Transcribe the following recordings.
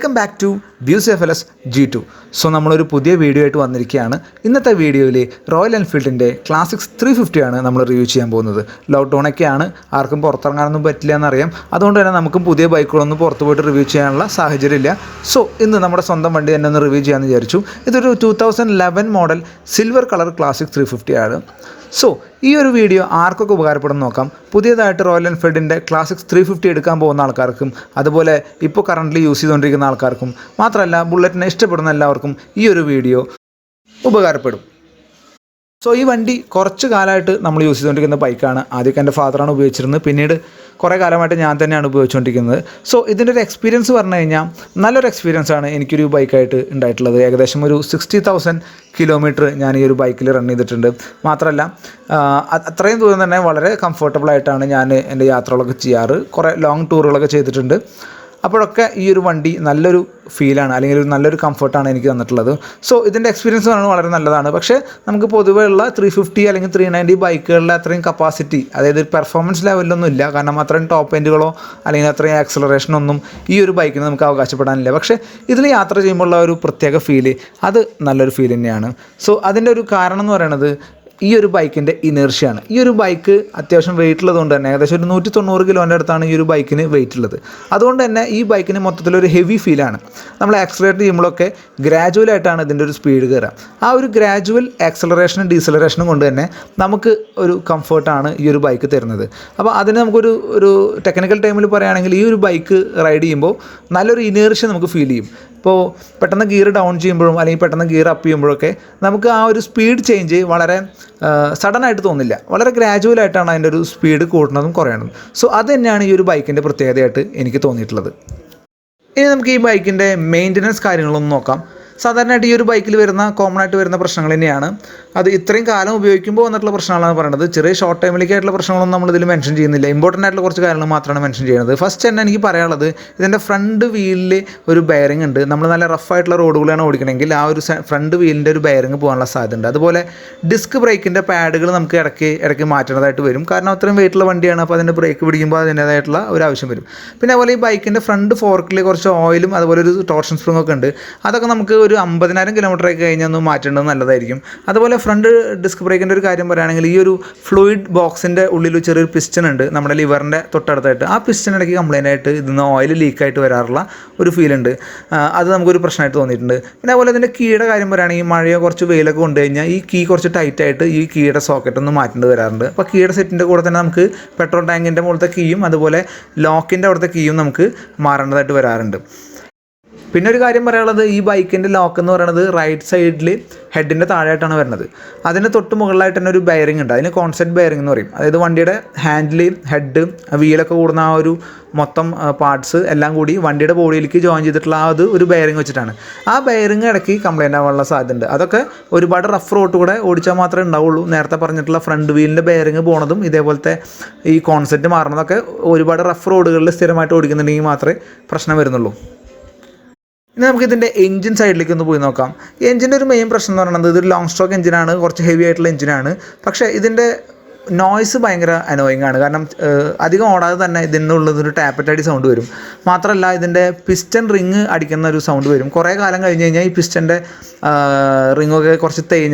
Welcome back to views FLS G2. So നമ്മളൊരു പുതിയ video ആയിട്ട് വന്നിരിക്കുകയാണ്. ഇന്നത്തെ വീഡിയോയിൽ റോയൽ എൻഫീൽഡിൻ്റെ ക്ലാസിക്സ് 350 ആണ് നമ്മൾ റിവ്യൂ ചെയ്യാൻ പോകുന്നത്. ലോക്ക്ഡൗണൊക്കെയാണ്, ആർക്കും പുറത്തിറങ്ങാനൊന്നും പറ്റില്ല എന്നറിയാം. അതുകൊണ്ട് തന്നെ നമുക്കും പുതിയ ബൈക്കുകളൊന്നും പുറത്ത് പോയിട്ട് റിവ്യൂ ചെയ്യാനുള്ള സാഹചര്യമില്ല. സോ ഇന്ന് നമ്മുടെ സ്വന്തം വണ്ടി തന്നെ ഒന്ന് റിവ്യൂ ചെയ്യാമെന്ന് വിചാരിച്ചു. ഇതൊരു 2011 മോഡൽ സിൽവർ കളർ ക്ലാസിക് 350 ആണ്. സോ ഈ ഒരു വീഡിയോ ആർക്കൊക്കെ ഉപകാരപ്പെടുമെന്ന് നോക്കാം. പുതിയതായിട്ട് റോയൽ എൻഫീൽഡിൻ്റെ ക്ലാസിക്സ് 350 എടുക്കാൻ പോകുന്ന ആൾക്കാർക്കും, അതുപോലെ ഇപ്പോൾ കറൻ്റ്ലി യൂസ് ചെയ്തുകൊണ്ടിരിക്കുന്ന ആൾക്കാർക്കും, മാത്രമല്ല ബുള്ളറ്റിനെ ഇഷ്ടപ്പെടുന്ന എല്ലാവർക്കും ഈ ഒരു വീഡിയോ ഉപകാരപ്പെടും. സോ ഈ വണ്ടി കുറച്ച് കാലമായിട്ട് നമ്മൾ യൂസ് ചെയ്തുകൊണ്ടിരിക്കുന്ന ബൈക്കാണ്. ആദ്യമൊക്കെ എൻ്റെ ഫാദറാണ് ഉപയോഗിച്ചിരുന്നത്, പിന്നീട് കുറേ കാലമായിട്ട് ഞാൻ തന്നെയാണ് ഉപയോഗിച്ചുകൊണ്ടിരിക്കുന്നത്. സോ ഇതിൻ്റെ ഒരു എക്സ്പീരിയൻസ് പറഞ്ഞു കഴിഞ്ഞാൽ നല്ലൊരു എക്സ്പീരിയൻസ് ആണ് എനിക്കൊരു ബൈക്കായിട്ട് ഉണ്ടായിട്ടുള്ളത്. ഏകദേശം ഒരു 60,000 കിലോമീറ്റർ ഞാൻ ഈ ഒരു ബൈക്കിൽ റൺ ചെയ്തിട്ടുണ്ട്. മാത്രമല്ല അത്രയും ദൂരം തന്നെ വളരെ കംഫർട്ടബിളായിട്ടാണ് ഞാൻ എൻ്റെ യാത്രകളൊക്കെ ചെയ്യാറ്. കുറേ ലോങ് ടൂറുകളൊക്കെ ചെയ്തിട്ടുണ്ട്. അപ്പോഴൊക്കെ ഈ ഒരു വണ്ടി നല്ലൊരു ഫീലാണ്, അല്ലെങ്കിൽ ഒരു നല്ലൊരു കംഫർട്ടാണ് എനിക്ക് തന്നിട്ടുള്ളത്. സോ ഇതിൻ്റെ എക്സ്പീരിയൻസ് പറയുന്നത് വളരെ നല്ലതാണ്. പക്ഷേ നമുക്ക് പൊതുവേ ഉള്ള 350 അല്ലെങ്കിൽ 390 ബൈക്കുകളിലെ അത്രയും കപ്പാസിറ്റി, അതായത് പെർഫോമൻസ് ലെവലിലൊന്നും ഇല്ല. കാരണം അത്രയും ടോപ്പ് എൻഡുകളോ അല്ലെങ്കിൽ അത്രയും ആക്സലറേഷനൊന്നും ഈ ഒരു ബൈക്കിന് നമുക്ക് അവകാശപ്പെടാനില്ല. പക്ഷേ ഇതിൽ യാത്ര ചെയ്യുമ്പോഴുള്ള ഒരു പ്രത്യേക ഫീല്, അത് നല്ലൊരു ഫീൽ തന്നെയാണ്. സോ അതിൻ്റെ ഒരു കാരണം എന്ന് പറയുന്നത് ഈ ഒരു ബൈക്കിൻ്റെ ഇനേർഷ്യയാണ്. ഈ ഒരു ബൈക്ക് അത്യാവശ്യം വെയിറ്റ് ഉള്ളതുകൊണ്ട് തന്നെ ഏകദേശം ഒരു 190 കിലോൻ്റെ അടുത്താണ് ഈ ഒരു ബൈക്കിന് വെയിറ്റ് ഉള്ളത്. അതുകൊണ്ട് തന്നെ ഈ ബൈക്കിന് മൊത്തത്തിലൊരു ഹെവി ഫീലാണ്. നമ്മൾ ആക്സലറേറ്റ് ചെയ്യുമ്പോഴൊക്കെ ഗ്രാജുവലായിട്ടാണ് ഇതിൻ്റെ ഒരു സ്പീഡ് കയറുക. ആ ഒരു ഗ്രാജുവൽ ആക്സലറേഷനും ഡീസലറേഷനും കൊണ്ട് തന്നെ നമുക്ക് ഒരു കംഫർട്ടാണ് ഈ ഒരു ബൈക്ക് തരുന്നത്. അപ്പോൾ അതിന് നമുക്കൊരു ടെക്നിക്കൽ ടൈമിൽ പറയുകയാണെങ്കിൽ ഈ ഒരു ബൈക്ക് റൈഡ് ചെയ്യുമ്പോൾ നല്ലൊരു ഇനേർഷ്യ നമുക്ക് ഫീൽ ചെയ്യും. ഇപ്പോൾ പെട്ടെന്ന് ഗിയർ ഡൗൺ ചെയ്യുമ്പോഴും അല്ലെങ്കിൽ പെട്ടെന്ന് ഗിയർ അപ്പ് ചെയ്യുമ്പോഴൊക്കെ നമുക്ക് ആ ഒരു സ്പീഡ് ചേഞ്ച് വളരെ സഡനായിട്ട് തോന്നില്ല. വളരെ ഗ്രാജുവലായിട്ടാണ് അതിൻ്റെ ഒരു സ്പീഡ് കൂട്ടുന്നതും കുറയണതും. സോ അത് തന്നെയാണ് ഈ ഒരു ബൈക്കിൻ്റെ പ്രത്യേകതയായിട്ട് എനിക്ക് തോന്നിയിട്ടുള്ളത്. ഇനി നമുക്ക് ഈ ബൈക്കിൻ്റെ മെയിൻ്റനൻസ് കാര്യങ്ങളൊന്നും നോക്കാം. സാധാരണയായിട്ട് ഈ ഒരു ബൈക്കിൽ വരുന്ന കോമൺ ആയിട്ട് വരുന്ന പ്രശ്നങ്ങൾ തന്നെയാണ്. അത് ഇത്രയും കാലം ഉപയോഗിക്കുമ്പോൾ വന്നിട്ടുള്ള പ്രശ്നങ്ങളാണ് പറയുന്നത്. ചെറിയ ഷോർട്ട് ടൈമിലേക്കായിട്ടുള്ള പ്രശ്നങ്ങളൊന്നും നമ്മളിതിൽ മെൻഷൻ ചെയ്യുന്നില്ല. ഇമ്പോർട്ടൻ്റ് ആയിട്ടുള്ള കുറച്ച് കാര്യങ്ങൾ മാത്രമാണ് മെൻഷൻ ചെയ്യുന്നത്. ഫസ്റ്റ് തന്നെ എനിക്ക് പറയാനുള്ളത്, ഇതിൻ്റെ ഫ്രണ്ട് വീലിൽ ഒരു ബെയറിംഗ് ഉണ്ട്. നമ്മൾ നല്ല റഫായിട്ടുള്ള റോഡുകളാണ് ഓടിക്കണമെങ്കിൽ ആ ഒരു ഫ്രണ്ട് വീലിൻ്റെ ഒരു ബെയറിംഗ് പോകാനുള്ള സാധ്യതയുണ്ട്. അതുപോലെ ഡിസ്ക് ബ്രേക്കിൻ്റെ പാഡുകൾ നമുക്ക് ഇടയ്ക്ക് മാറ്റേണ്ടതായിട്ട് വരും. കാരണം അത്രയും വെയിറ്റുള്ള വണ്ടിയാണ്. അപ്പോൾ അതിൻ്റെ ബ്രേക്ക് പിടിക്കുമ്പോൾ അതിൻ്റേതായിട്ടുള്ള ഒരു ആവശ്യം വരും. പിന്നെ അതുപോലെ ഈ ബൈക്കിൻ്റെ ഫ്രണ്ട് ഫോർക്കിൽ കുറച്ച് ഓയിലും അതുപോലെ ഒരു ടോർഷൻ സ്പ്രിംഗ് ഒക്കെ ഉണ്ട്. അതൊക്കെ നമുക്ക് ഒരു 50,000 കിലോമീറ്റർ ഒക്കെ കഴിഞ്ഞാൽ ഒന്ന് മാറ്റേണ്ടത് നല്ലതായിരിക്കും. അതുപോലെ ഫ്രണ്ട് ഡിസ്ക് ബ്രേക്കിൻ്റെ ഒരു കാര്യം പറയുകയാണെങ്കിൽ ഈ ഒരു ഫ്ലൂയിഡ് ബോക്സിൻ്റെ ഉള്ളിൽ ചെറിയൊരു പിസ്റ്റൺ ഉണ്ട് നമ്മുടെ ലിവറിൻ്റെ തൊട്ടടുത്തായിട്ട്. ആ പിസ്റ്റൺ ഇടയ്ക്ക് കംപ്ലൈൻ്റ് ആയിട്ട് ഇതിന്ന് ഓയിൽ ലീക്കായിട്ട് വരാറുള്ള ഒരു ഫീലുണ്ട്. അത് നമുക്കൊരു പ്രശ്നമായിട്ട് തോന്നിയിട്ടുണ്ട്. പിന്നെ അതുപോലെ ഇതിൻ്റെ കീയുടെ കാര്യം പറയുകയാണെങ്കിൽ മഴയോ കുറച്ച് വെയിലൊക്കെ കൊണ്ട് കഴിഞ്ഞാൽ ഈ കീ കുറച്ച് ടൈറ്റായിട്ട് ഈ കീയുടെ സോക്കറ്റ് ഒന്ന് മാറ്റേണ്ടി വരാറുണ്ട്. അപ്പോൾ കീയുടെ സെറ്റിൻ്റെ കൂടെ തന്നെ നമുക്ക് പെട്രോൾ ടാങ്കിൻ്റെ മുകളിലത്തെ കീയും അതുപോലെ ലോക്കിൻ്റെ അവിടുത്തെ കീയും നമുക്ക് മാറേണ്ടതായിട്ട് വരാറുണ്ട്. പിന്നെ ഒരു കാര്യം പറയാനുള്ളത്, ഈ ബൈക്കിൻ്റെ ലോക്ക് എന്ന് പറയുന്നത് റൈറ്റ് സൈഡിൽ ഹെഡിൻ്റെ താഴെയായിട്ടാണ് വരുന്നത്. അതിന് തൊട്ട് മുകളിലായിട്ട് തന്നെ ഒരു ബെയറിംഗ് ഉണ്ട്. അതിന് കോൺസെപ്റ്റ് ബെയറിംഗ് എന്ന് പറയും. അതായത് വണ്ടിയുടെ ഹാൻഡിൽ, ഹെഡ്, വീലൊക്കെ കൂടുന്ന ആ ഒരു മൊത്തം പാർട്സ് എല്ലാം കൂടി വണ്ടിയുടെ ബോഡിയിലേക്ക് ജോയിൻ ചെയ്തിട്ടുള്ള ഒരു ബെയറിംഗ് വെച്ചിട്ടാണ്. ആ ബെയറിംഗ് ഇടയ്ക്ക് കംപ്ലൈൻ്റ് ആവാനുള്ള സാധ്യതയുണ്ട്. അതൊക്കെ ഒരുപാട് റഫ് റോഡ് കൂടെ ഓടിച്ചാൽ മാത്രമേ ഉണ്ടാവുള്ളൂ. നേരത്തെ പറഞ്ഞിട്ടുള്ള ഫ്രണ്ട് വീലിൻ്റെ ബെയറിംഗ് പോണതും ഇതേപോലത്തെ ഈ കോൺസെപ്റ്റ് മാറുന്നതൊക്കെ ഒരുപാട് റഫ് റോഡുകളിൽ സ്ഥിരമായിട്ട് ഓടിക്കുന്നുണ്ടെങ്കിൽ മാത്രമേ പ്രശ്നം വരുന്നുള്ളൂ. ഇനി നമുക്ക് ഇതിൻ്റെ എഞ്ചിൻ സൈഡിലേക്ക് ഒന്ന് പോയി നോക്കാം. ഈ എഞ്ചിൻ്റെ ഒരു മെയിൻ പ്രശ്നം എന്ന് പറയുന്നത് ഇതൊരു ലോങ് സ്ട്രോക്ക് എഞ്ചിനാണ്, കുറച്ച് ഹെവി ആയിട്ടുള്ള എഞ്ചിനാണ്. പക്ഷേ ഇതിൻ്റെ നോയ്സ് ഭയങ്കര അനോയിങ് ആണ്. കാരണം അധികം ഓടാതെ തന്നെ ഇതിനുള്ളതൊരു ടാപ്പറ്റടി സൗണ്ട് വരും. മാത്രമല്ല ഇതിൻ്റെ പിസ്റ്റൺ റിങ് അടിക്കുന്ന ഒരു സൗണ്ട് വരും. കുറേ കാലം കഴിഞ്ഞ് കഴിഞ്ഞാൽ ഈ പിസ്റ്റൻ്റെ റിങ്ങൊക്കെ കുറച്ച്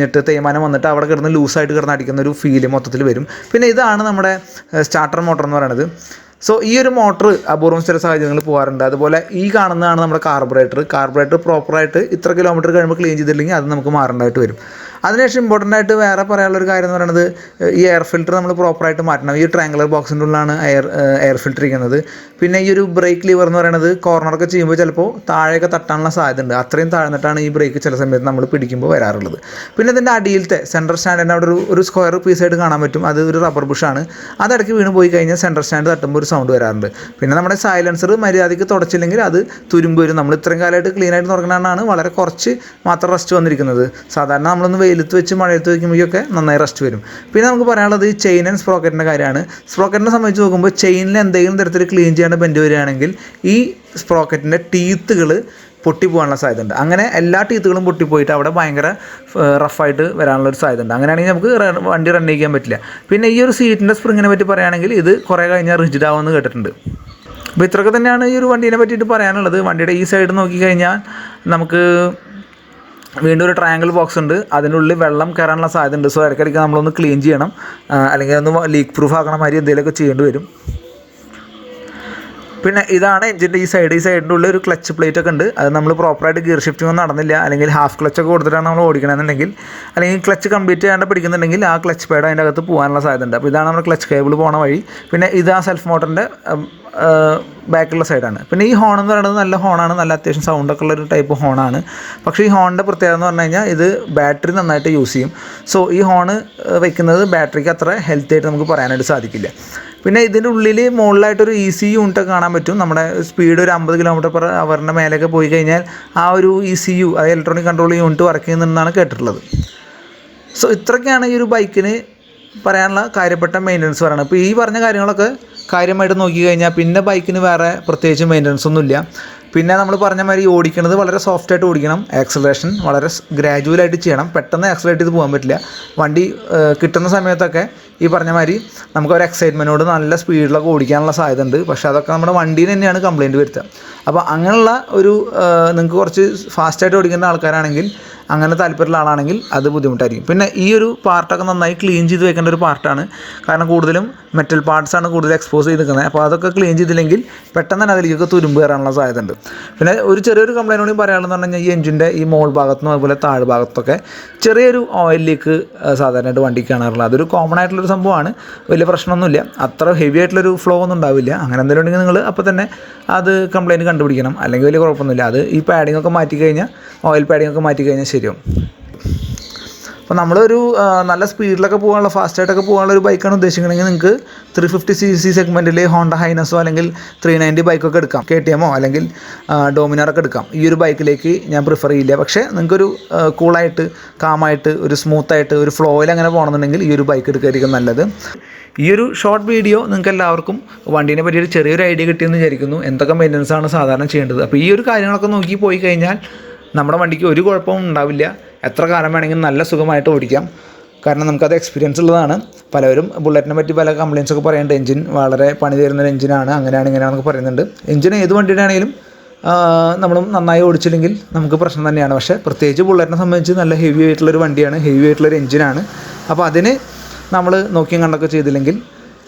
തേയ്മാനം വന്നിട്ട് അവിടെ കിടന്ന് ലൂസായിട്ട് കിടന്ന് അടിക്കുന്ന ഒരു ഫീല് മൊത്തത്തിൽ വരും. പിന്നെ ഇതാണ് നമ്മുടെ സ്റ്റാർട്ടർ മോട്ടർ എന്ന് പറയുന്നത്. സോ ഈ ഒരു മോട്ടർ അപൂർവം ചില സാഹചര്യങ്ങളിൽ പോകാറുണ്ട്. അതുപോലെ ഈ കാണുന്നതാണ് നമ്മുടെ കാർബറേറ്റർ പ്രോപ്പറായിട്ട് ഇത്ര കിലോമീറ്റർ കഴിയുമ്പോൾ ക്ലീൻ ചെയ്തില്ലെങ്കിൽ അത് നമുക്ക് മാറേണ്ടതായിട്ട് വരും. അതിനുശേഷം ഇമ്പോർട്ടൻ്റ് ആയിട്ട് വേറെ പറയാനുള്ളൊരു കാര്യം എന്ന് പറയുന്നത്, ഈ എയർ ഫിൽറ്റർ നമ്മൾ പ്രോപ്പറായിട്ട് മാറ്റണം. ഈ ട്രയാങ്കുലർ ബോക്സിൻ്റെ ഉള്ളിലാണ് എയർ ഫിൽറ്റർ ഇരിക്കുന്നത്. പിന്നെ ഈ ഒരു ബ്രേക്ക് ലിവർ എന്ന് പറയുന്നത് കോർണറൊക്കെ ചെയ്യുമ്പോൾ ചിലപ്പോൾ താഴെയൊക്കെ തട്ടാനുള്ള സാധ്യത ഉണ്ട്. അത്രയും താഴ്ന്നിട്ടാണ് ഈ ബ്രേക്ക് ചില സമയത്ത് നമ്മൾ പിടിക്കുമ്പോൾ വരാറുള്ളത്. പിന്നെ ഇതിൻ്റെ അടിയിലത്തെ സെൻട്രൽ സ്റ്റാൻഡിൻ്റെ അവിടെ ഒരു സ്ക്വയർ പീസായിട്ട് കാണാൻ പറ്റും. അത് ഒരു റബ്ബർ ബുഷാണ്. അതിടയ്ക്ക് വീണ് പോയി കഴിഞ്ഞാൽ സെൻട്രൽ സ്റ്റാൻഡ് തട്ടുമ്പോൾ ഒരു സൗണ്ട് വരാറുണ്ട്. പിന്നെ നമ്മുടെ സൈലൻസർ മര്യാദയ്ക്ക് തുടച്ചില്ലെങ്കിൽ അത് തുരുമ്പ് വരും. നമ്മൾ ഇത്രയും കാലമായിട്ട് ക്ലീനായിട്ട് തുടങ്ങുന്നതാണ് വളരെ കുറച്ച് മാത്രം റസ്റ്റ് വന്നിരിക്കുന്നത്. സാധാരണ നമ്മളൊന്ന് വെയിലത്ത് വെച്ച് മഴയത്ത് വയ്ക്കുമ്പോഴൊക്കെ നന്നായി റസ്റ്റ് വരും. പിന്നെ നമുക്ക് പറയാനുള്ളത് ഈ ചെയിൻ ആൻഡ് സ്പ്രോക്കറ്റിൻ്റെ കാര്യമാണ്. സ്പ്രോക്കറ്റിനെ സംബന്ധിച്ച് നോക്കുമ്പോൾ ചെയിനിൽ എന്തെങ്കിലും തരത്തിൽ ക്ലീൻ ചെയ്യേണ്ട ബെൻഡ് വരികയാണെങ്കിൽ ഈ സ്പ്രോക്കറ്റിൻ്റെ ടീത്തുകൾ പൊട്ടിപ്പോകാനുള്ള സാധ്യതയുണ്ട്. അങ്ങനെ എല്ലാ ടീത്തുകളും പൊട്ടിപ്പോയിട്ട് അവിടെ ഭയങ്കര റഫായിട്ട് വരാനുള്ളൊരു സാധ്യതയുണ്ട്. അങ്ങനെയാണെങ്കിൽ നമുക്ക് വണ്ടി റൺ ചെയ്യാൻ പറ്റില്ല. പിന്നെ ഈ ഒരു സീറ്റിൻ്റെ സ്പ്രിങ്ങിനെ പറ്റി പറയുകയാണെങ്കിൽ ഇത് കുറേ കഴിഞ്ഞാൽ റിജിഡ് ആവുമെന്ന് കേട്ടിട്ടുണ്ട്. അപ്പോൾ ഇത്രയൊക്കെ തന്നെയാണ് ഈ ഒരു വണ്ടീനെ പറ്റിയിട്ട് പറയാനുള്ളത്. വണ്ടിയുടെ ഈ സൈഡ് നോക്കിക്കഴിഞ്ഞാൽ നമുക്ക് വീണ്ടും ഒരു ട്രയാങ്കിൾ ബോക്സ് ഉണ്ട്. അതിനുള്ളിൽ വെള്ളം കയറാനുള്ള സാധ്യത ഉണ്ട്. സോ ഇടയ്ക്കിടയ്ക്ക് നമ്മളൊന്ന് ക്ലീൻ ചെയ്യണം, അല്ലെങ്കിൽ ഒന്ന് ലീക്ക് പ്രൂഫ് ആക്കണ മാതിരി എന്തെങ്കിലുമൊക്കെ ചെയ്യേണ്ടി വരും. പിന്നെ ഇതാണ് എഞ്ചിൻ്റെ ഈ സൈഡിൻ്റെ ഉള്ളിൽ ഒരു ക്ലച്ച് പ്ലേറ്റ് ഒക്കെ ഉണ്ട്. അത് നമ്മൾ പ്രോപ്പറായിട്ട് ഗിയർ ഷിഫ്റ്റിംഗ് ഒന്നും നടന്നില്ല, അല്ലെങ്കിൽ ഹാഫ് ക്ലച്ചൊക്കെ കൊടുത്തിട്ടാണ് നമ്മൾ ഓടിക്കണമെന്നുണ്ടെങ്കിൽ, അല്ലെങ്കിൽ ക്ലച്ച് കംപ്ലീറ്റ് ചെയ്യാണ്ട് പിടിക്കുന്നുണ്ടെങ്കിൽ ആ ക്ലച്ച് പാഡ് അതിൻ്റെ അകത്ത് പോകാനുള്ള സാധ്യത ഉണ്ട്. അപ്പോൾ ഇതാണ് നമ്മുടെ ക്ലച്ച് കേബിൾ പോണ വഴി. പിന്നെ ഇത് ആ സെൽഫ് മോട്ടറിൻ്റെ ബാക്കിലുള്ള സൈഡാണ്. പിന്നെ ഈ ഹോൺ എന്ന് പറയുന്നത് നല്ല ഹോണാണ്, നല്ല അത്യാവശ്യം സൗണ്ടൊക്കെ ഉള്ളൊരു ടൈപ്പ് ഹോണാണ്. പക്ഷേ ഈ ഹോണിൻ്റെ പ്രത്യേകത എന്ന് പറഞ്ഞു കഴിഞ്ഞാൽ ഇത് ബാറ്ററി നന്നായിട്ട് യൂസ് ചെയ്യും. സോ ഈ ഹോണ് വയ്ക്കുന്നത് ബാറ്ററിക്ക് അത്ര ഹെൽത്തി ആയിട്ട് നമുക്ക് പറയാനായിട്ട് സാധിക്കില്ല. പിന്നെ ഇതിൻ്റെ ഉള്ളിൽ മുകളിലായിട്ടൊരു ECU യൂണിറ്റൊക്കെ കാണാൻ പറ്റും. നമ്മുടെ സ്പീഡ് ഒരു 50 km/h മേലെയൊക്കെ പോയി കഴിഞ്ഞാൽ ആ ഒരു ECU, അത് ഇലക്ട്രോണിക് കൺട്രോൾ യൂണിറ്റ് വർക്ക് ചെയ്യുന്നതെന്നാണ് കേട്ടിട്ടുള്ളത്. സോ ഇത്രയൊക്കെയാണ് ഈ ഒരു ബൈക്കിന് പറയാനുള്ള കാര്യപ്പെട്ട മെയിൻ്റനൻസ് പറയുന്നത്. ഇപ്പോൾ ഈ പറഞ്ഞ കാര്യങ്ങളൊക്കെ കാര്യമായിട്ട് നോക്കി കഴിഞ്ഞാൽ പിന്നെ ബൈക്കിന് വേറെ പ്രത്യേകിച്ച് മെയിൻ്റനൻസ് ഒന്നുമില്ല. പിന്നെ നമ്മൾ പറഞ്ഞ മാതിരി ഓടിക്കുന്നത് വളരെ സോഫ്റ്റായിട്ട് ഓടിക്കണം. ആക്സലറേഷൻ വളരെ ഗ്രാജുവലായിട്ട് ചെയ്യണം. പെട്ടെന്ന് ആക്സലറേറ്റ് ചെയ്ത് പോകാൻ പറ്റില്ല. വണ്ടി കിട്ടുന്ന സമയത്തൊക്കെ ഈ പറഞ്ഞ മാതിരി നമുക്കൊരു എക്സൈറ്റ്മെൻറ്റോട് നല്ല സ്പീഡിലൊക്കെ ഓടിക്കാനുള്ള സാധ്യത ഉണ്ട്. പക്ഷേ അതൊക്കെ നമ്മുടെ വണ്ടീന് തന്നെയാണ് കംപ്ലയിൻറ്റ് വരുത്തുക. അപ്പോൾ അങ്ങനെയുള്ള ഒരു നിങ്ങൾക്ക് കുറച്ച് ഫാസ്റ്റായിട്ട് ഓടിക്കേണ്ട ആൾക്കാരാണെങ്കിൽ, അങ്ങനെ താല്പര്യമുള്ള ആളാണെങ്കിൽ അത് ബുദ്ധിമുട്ടായിരിക്കും. പിന്നെ ഈ ഒരു പാർട്ടൊക്കെ നന്നായി ക്ലീൻ ചെയ്ത് വെക്കേണ്ട ഒരു പാർട്ടാണ്. കാരണം കൂടുതലും മെറ്റൽ പാർട്സാണ് കൂടുതൽ എക്സ്പോസ് ചെയ്ത് നിൽക്കുന്നത്. അപ്പോൾ അതൊക്കെ ക്ലീൻ ചെയ്തില്ലെങ്കിൽ പെട്ടെന്ന് തന്നെ അതിലേക്കൊക്കെ തുരുമ്പ് കയറാനുള്ള സാധ്യത ഉണ്ട്. പിന്നെ ഒരു ചെറിയൊരു കംപ്ലയിൻ്റ് കൂടി പറയാനുള്ളതെന്ന് പറഞ്ഞു കഴിഞ്ഞാൽ ഈ എഞ്ചിൻ്റെ ഈ മോൾ ഭാഗത്തുനിന്നും അതുപോലെ താഴ് ഭാഗത്തൊക്കെ ചെറിയൊരു ഓയിൽ ലീക്ക് സാധാരണയായിട്ട് വണ്ടിക്ക് കാണാറുള്ളത്. അതൊരു കോമൺ ആയിട്ടുള്ളൊരു സംഭവമാണ്, വലിയ പ്രശ്നമൊന്നുമില്ല. അത്ര ഹെവി ആയിട്ടുള്ളൊരു ഫ്ലോ ഒന്നും ഉണ്ടാവില്ല. അങ്ങനെ എന്തെങ്കിലും ഉണ്ടെങ്കിൽ നിങ്ങൾ അപ്പോൾ തന്നെ അത് കംപ്ലയിൻറ്റ് കണ്ടുപിടിക്കണം, അല്ലെങ്കിൽ വലിയ കുഴപ്പമൊന്നുമില്ല. അത് ഈ പാഡിംഗ് ഒക്കെ മാറ്റി കഴിഞ്ഞാൽ, ഓയിൽ പാഡിംഗ് ഒക്കെ മാറ്റി കഴിഞ്ഞാൽ ശരിയാവും. അപ്പോൾ നമ്മളൊരു നല്ല സ്പീഡിലൊക്കെ പോകാനുള്ള, ഫാസ്റ്റായിട്ടൊക്കെ പോകാനുള്ള ഒരു ബൈക്കാണ് ഉദ്ദേശിക്കണമെങ്കിൽ നിങ്ങൾക്ക് 350cc സെഗ്മെൻറ്റിൽ ഹോണ്ട ഹൈനസോ അല്ലെങ്കിൽ 390 ബൈക്കൊക്കെ എടുക്കാം. KTM അല്ലെങ്കിൽ ഡോമിനാറൊക്കെ എടുക്കാം. ഈ ഒരു ബൈക്കിലേക്ക് ഞാൻ പ്രിഫർ ചെയ്യില്ല. പക്ഷേ നിങ്ങൾക്കൊരു കൂളായിട്ട്, കാമായിട്ട്, ഒരു സ്മൂത്തായിട്ട്, ഒരു ഫ്ലോയിൽ അങ്ങനെ പോകണമെന്നുണ്ടെങ്കിൽ ഈ ഒരു ബൈക്ക് എടുക്കുകയായിരിക്കും നല്ലത്. ഈ ഒരു ഷോർട്ട് വീഡിയോ നിങ്ങൾക്ക് എല്ലാവർക്കും വണ്ടീനെ പറ്റിയൊരു ചെറിയൊരു ഐഡിയ കിട്ടിയെന്ന് വിചാരിക്കുന്നു. എന്തൊക്കെ മെയിൻ്റനൻസ് ആണ് സാധാരണ ചെയ്യേണ്ടത്. അപ്പോൾ ഈ ഒരു കാര്യങ്ങളൊക്കെ നോക്കി പോയി കഴിഞ്ഞാൽ നമ്മുടെ വണ്ടിക്ക് ഒരു കുഴപ്പവും ഉണ്ടാവില്ല. എത്ര കാലം വേണമെങ്കിലും നല്ല സുഖമായിട്ട് ഓടിക്കാം. കാരണം നമുക്കത് എക്സ്പീരിയൻസ് ഉള്ളതാണ്. പലരും ബുള്ളറ്റിനെ പറ്റി പല കംപ്ലയിൻസ് ഒക്കെ പറയുന്നുണ്ട്. എഞ്ചിൻ വളരെ പണി തരുന്നൊരു എഞ്ചിനാണ്, അങ്ങനെയാണ് ഇങ്ങനെയാണെന്നൊക്കെ പറയുന്നുണ്ട്. എഞ്ചിൻ ഏത് വണ്ടിയുടെ ആണെങ്കിലും നമ്മൾ നന്നായി ഓടിച്ചില്ലെങ്കിൽ നമുക്ക് പ്രശ്നം തന്നെയാണ്. പക്ഷേ പ്രത്യേകിച്ച് ബുള്ളറ്റിനെ സംബന്ധിച്ച് നല്ല ഹെവി ആയിട്ടുള്ളൊരു വണ്ടിയാണ്, ഹെവി ആയിട്ടുള്ളൊരു എഞ്ചിനാണ്. അപ്പോൾ അതിന് നമ്മൾ നോക്കിയും കണ്ടൊക്കെ ചെയ്തില്ലെങ്കിൽ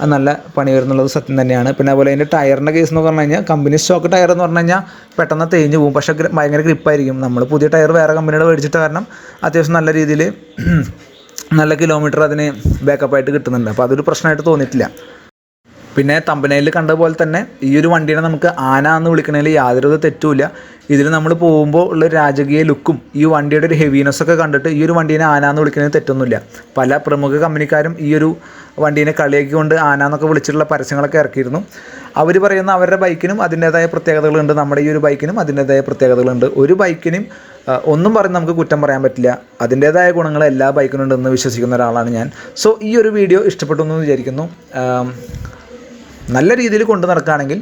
അത് നല്ല പണി വരുന്നുള്ളത് സത്യം തന്നെയാണ്. പിന്നെ അതുപോലെ അതിൻ്റെ ടയറിൻ്റെ കേസ് എന്ന് പറഞ്ഞു കഴിഞ്ഞാൽ കമ്പനി സ്റ്റോക്ക് ടയർ എന്ന് പറഞ്ഞു കഴിഞ്ഞാൽ പെട്ടെന്ന് തേഞ്ഞ് പോകും. പക്ഷേ ഭയങ്കര ഗ്രിപ്പായിരിക്കും. നമ്മൾ പുതിയ ടയർ വേറെ കമ്പനിയുടെ മേടിച്ചിട്ട് കാരണം അത്യാവശ്യം നല്ല രീതിയിൽ നല്ല കിലോമീറ്റർ അതിന് ബാക്കപ്പായിട്ട് കിട്ടുന്നുണ്ട്. അപ്പോൾ അതൊരു പ്രശ്നമായിട്ട് തോന്നിയിട്ടില്ല. പിന്നെ തമ്പനയിൽ കണ്ടതുപോലെ തന്നെ ഈ ഒരു വണ്ടീനെ നമുക്ക് ആന എന്ന് വിളിക്കണതിൽ യാതൊരു തെറ്റുമില്ല. ഇതിൽ നമ്മൾ പോകുമ്പോൾ ഉള്ള രാജകീയ ലുക്കും ഈ വണ്ടിയുടെ ഒരു ഹെവിനെസ്സൊക്കെ കണ്ടിട്ട് ഈ ഒരു വണ്ടീനെ ആന എന്ന് വിളിക്കുന്നതിന് തെറ്റൊന്നുമില്ല. പല പ്രമുഖ കമ്പനിക്കാരും ഈ ഒരു വണ്ടീനെ കളിയാക്കിക്കൊണ്ട് ആന എന്നൊക്കെ വിളിച്ചിട്ടുള്ള പരസ്യങ്ങളൊക്കെ ഇറക്കിയിരുന്നു. അവർ പറയുന്ന അവരുടെ ബൈക്കിനും അതിൻ്റേതായ പ്രത്യേകതകളുണ്ട്, നമ്മുടെ ഈ ഒരു ബൈക്കിനും അതിൻ്റേതായ പ്രത്യേകതകളുണ്ട്. ഒരു ബൈക്കിനും ഒന്നും പറഞ്ഞ് നമുക്ക് കുറ്റം പറയാൻ പറ്റില്ല. അതിൻ്റേതായ ഗുണങ്ങൾ എല്ലാ ബൈക്കിനും ഉണ്ടെന്ന് വിശ്വസിക്കുന്ന ഒരാളാണ് ഞാൻ. സോ ഈ ഒരു വീഡിയോ ഇഷ്ടപ്പെട്ടു എന്ന് വിചാരിക്കുന്നു. നല്ല രീതിയിൽ കൊണ്ടു നടക്കുകയാണെങ്കിൽ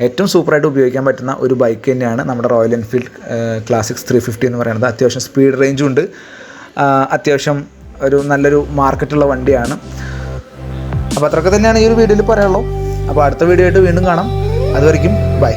ഏറ്റവും സൂപ്പറായിട്ട് ഉപയോഗിക്കാൻ പറ്റുന്ന ഒരു ബൈക്ക് തന്നെയാണ് നമ്മുടെ റോയൽ എൻഫീൽഡ് ക്ലാസിക്സ് 350 എന്ന് പറയുന്നത്. അത്യാവശ്യം സ്പീഡ് റേഞ്ചും ഉണ്ട്, അത്യാവശ്യം ഒരു നല്ലൊരു മാർക്കറ്റുള്ള വണ്ടിയാണ്. അപ്പോൾ അത്രയൊക്കെ തന്നെയാണ് ഈ ഒരു വീഡിയോയിൽ പറയാനുള്ളൂ. അപ്പോൾ അടുത്ത വീഡിയോ ആയിട്ട് വീണ്ടും കാണാം. അതുവരെയ്ക്കും ബൈ.